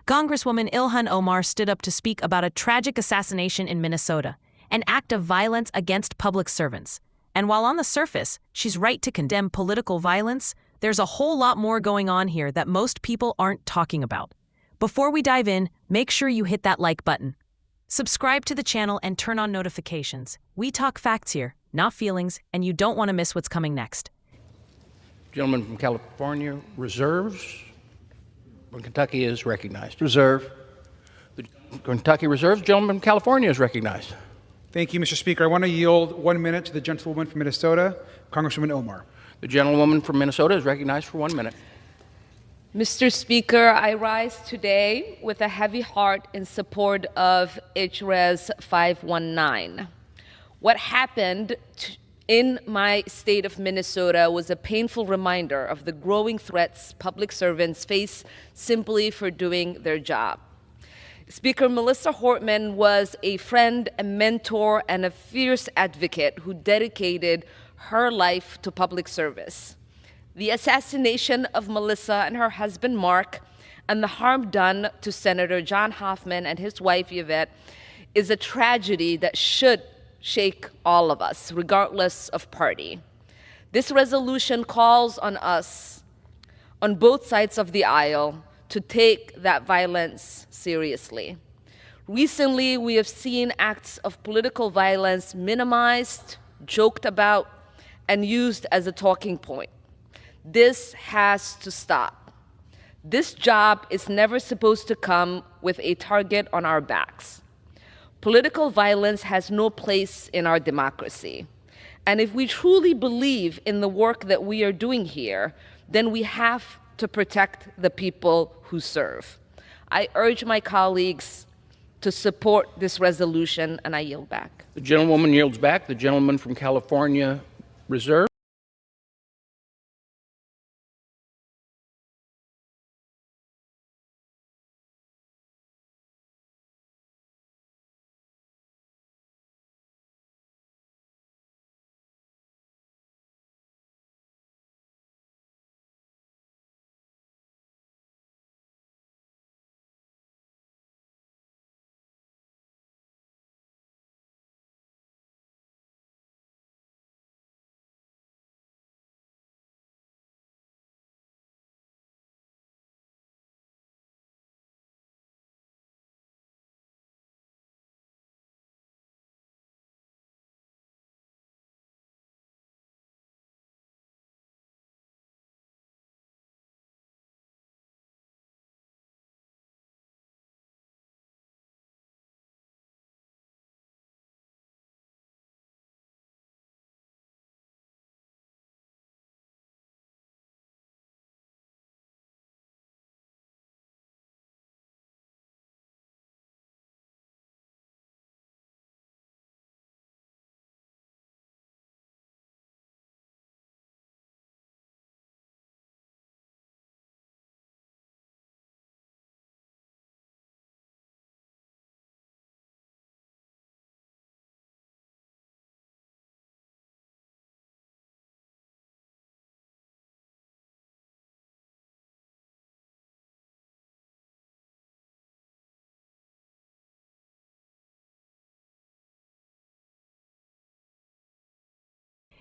Congresswoman Ilhan Omar stood up to speak about a tragic assassination in Minnesota, an act of violence against public servants. And while on the surface, she's right to condemn political violence, there's a whole lot more going on here that most people aren't talking about. Before we dive in, make sure you hit that like button. Subscribe to the channel and turn on notifications. We talk facts here, not feelings, and you don't want to miss what's coming next. Gentleman from California reserves. From Kentucky is recognized. Reserve. The Kentucky reserves. Gentleman from California is recognized. Thank you, Mr. Speaker. I want to yield 1 minute to the gentlewoman from Minnesota, Congresswoman Omar. The gentlewoman from Minnesota is recognized for 1 minute. Mr. Speaker, I rise today with a heavy heart in support of HRES 519. What happened in my state of Minnesota was a painful reminder of the growing threats public servants face simply for doing their job. Speaker, Melissa Hortman was a friend, a mentor, and a fierce advocate who dedicated her life to public service. The assassination of Melissa and her husband, Mark, and the harm done to Senator John Hoffman and his wife, Yvette, is a tragedy that should shake all of us, regardless of party. This resolution calls on us, on both sides of the aisle, to take that violence seriously. Recently, we have seen acts of political violence minimized, joked about, and used as a talking point. This has to stop. This job is never supposed to come with a target on our backs. Political violence has no place in our democracy. And if we truly believe in the work that we are doing here, then we have to protect the people who serve. I urge my colleagues to support this resolution, and I yield back. The gentlewoman yields back. The gentleman from California reserves.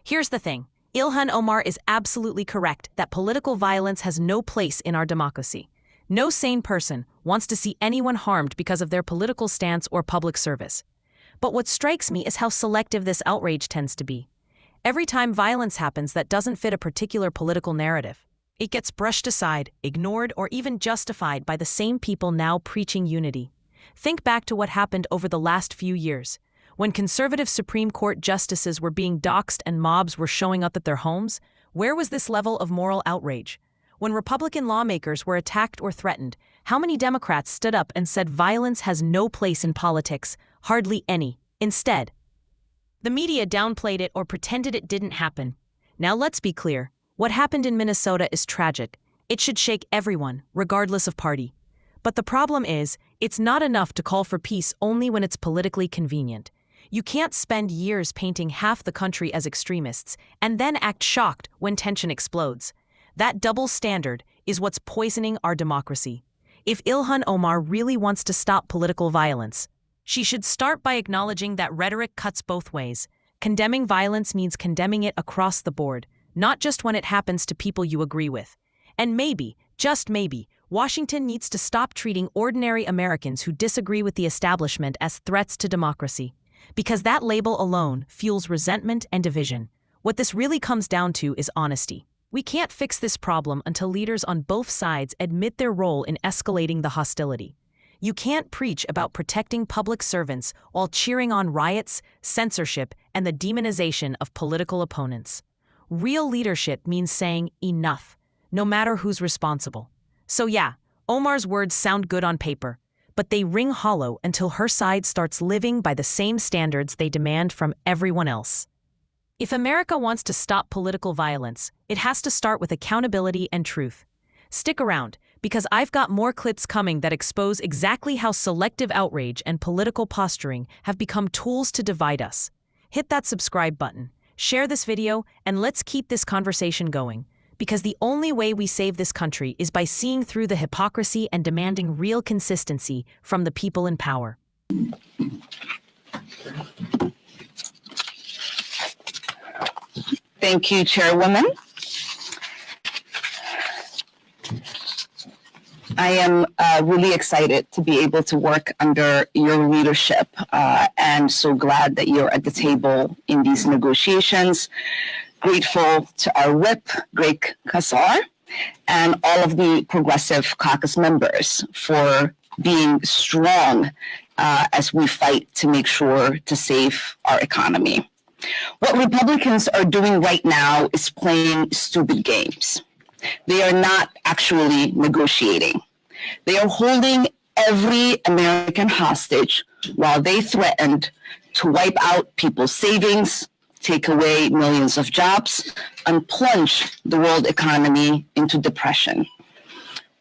Here's the thing. Ilhan Omar is absolutely correct that political violence has no place in our democracy. No sane person wants to see anyone harmed because of their political stance or public service. But what strikes me is how selective this outrage tends to be. Every time violence happens that doesn't fit a particular political narrative, it gets brushed aside, ignored, or even justified by the same people now preaching unity. Think back to what happened over the last few years. When conservative Supreme Court justices were being doxxed and mobs were showing up at their homes, where was this level of moral outrage? When Republican lawmakers were attacked or threatened, how many Democrats stood up and said violence has no place in politics? Hardly any. Instead, the media downplayed it or pretended it didn't happen. Now let's be clear. What happened in Minnesota is tragic. It should shake everyone, regardless of party. But the problem is, it's not enough to call for peace only when it's politically convenient. You can't spend years painting half the country as extremists and then act shocked when tension explodes. That double standard is what's poisoning our democracy. If Ilhan Omar really wants to stop political violence, she should start by acknowledging that rhetoric cuts both ways. Condemning violence means condemning it across the board, not just when it happens to people you agree with. And maybe, just maybe, Washington needs to stop treating ordinary Americans who disagree with the establishment as threats to democracy, because that label alone fuels resentment and division. What this really comes down to is honesty. We can't fix this problem until leaders on both sides admit their role in escalating the hostility. You can't preach about protecting public servants while cheering on riots, censorship, and the demonization of political opponents. Real leadership means saying enough, no matter who's responsible. So yeah, Omar's words sound good on paper, but they ring hollow until her side starts living by the same standards they demand from everyone else. If America wants to stop political violence, it has to start with accountability and truth. Stick around, because I've got more clips coming that expose exactly how selective outrage and political posturing have become tools to divide us. Hit that subscribe button, share this video, and let's keep this conversation going, because the only way we save this country is by seeing through the hypocrisy and demanding real consistency from the people in power. Thank you, Chairwoman. I am really excited to be able to work under your leadership and so glad that you're at the table in these negotiations. Grateful to our whip, Greg Casar, and all of the Progressive Caucus members for being strong as we fight to make sure to save our economy. What Republicans are doing right now is playing stupid games. They are not actually negotiating. They are holding every American hostage while they threatened to wipe out people's savings, take away millions of jobs, and plunge the world economy into depression.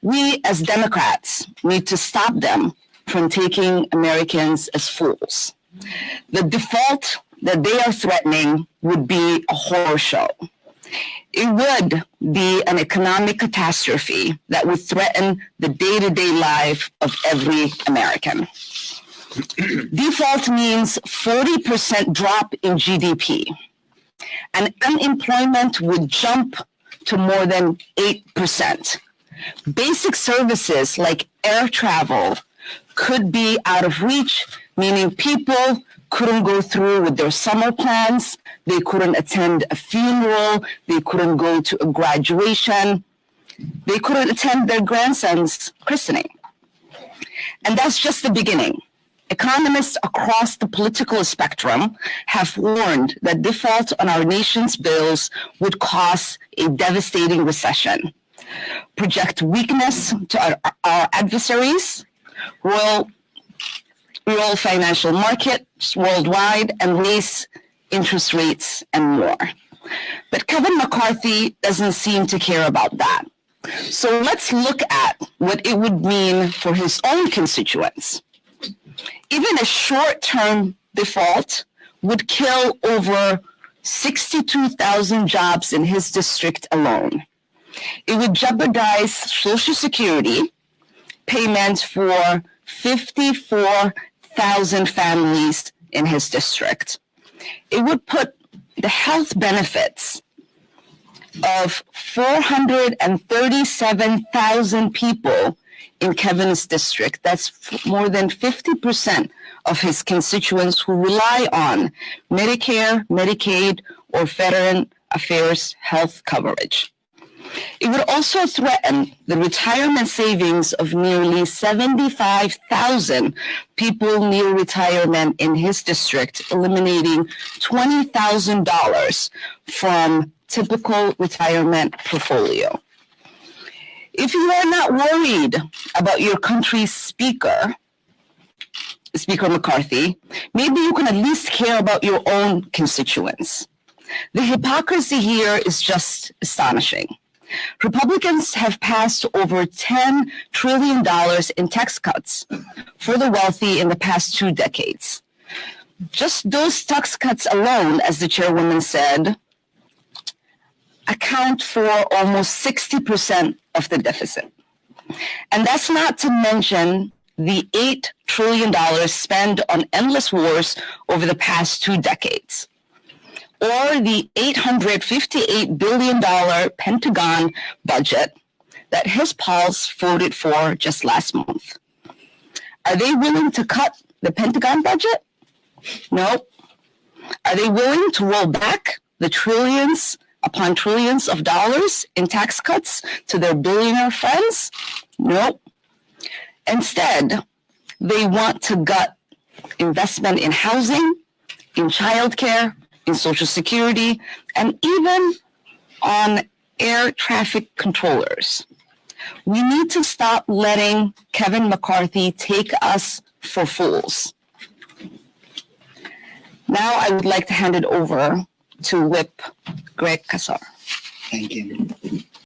We as Democrats need to stop them from taking Americans as fools. The default that they are threatening would be a horror show. It would be an economic catastrophe that would threaten the day-to-day life of every American. Default means 40% drop in GDP, and unemployment would jump to more than 8%. Basic services like air travel could be out of reach, meaning people couldn't go through with their summer plans, they couldn't attend a funeral, they couldn't go to a graduation, they couldn't attend their grandson's christening. And that's just the beginning. Economists across the political spectrum have warned that default on our nation's bills would cause a devastating recession, project weakness to our adversaries, roil financial markets worldwide, and raise interest rates and more. But Kevin McCarthy doesn't seem to care about that. So let's look at what it would mean for his own constituents. Even a short-term default would kill over 62,000 jobs in his district alone. It would jeopardize Social Security payments for 54,000 families in his district. It would put the health benefits of 437,000 people in Kevin's district. That's more than 50% of his constituents who rely on Medicare, Medicaid, or Veteran Affairs health coverage. It would also threaten the retirement savings of nearly 75,000 people near retirement in his district, eliminating $20,000 from typical retirement portfolio. If you are not worried about your country's Speaker McCarthy, maybe you can at least care about your own constituents. The hypocrisy here is just astonishing. Republicans have passed over $10 trillion in tax cuts for the wealthy in the past 2 decades. Just those tax cuts alone, as the chairwoman said, account for almost 60% of the deficit. And that's not to mention the $8 trillion spent on endless wars over the past 2 decades, or the $858 billion Pentagon budget that his pals voted for just last month. Are they willing to cut the Pentagon budget? No. Are they willing to roll back the trillions upon trillions of dollars in tax cuts to their billionaire friends? No. Instead, they want to gut investment in housing, in childcare, in Social Security, and even on air traffic controllers. We need to stop letting Kevin McCarthy take us for fools. Now I would like to hand it over to Whip Greg Casar. Thank you.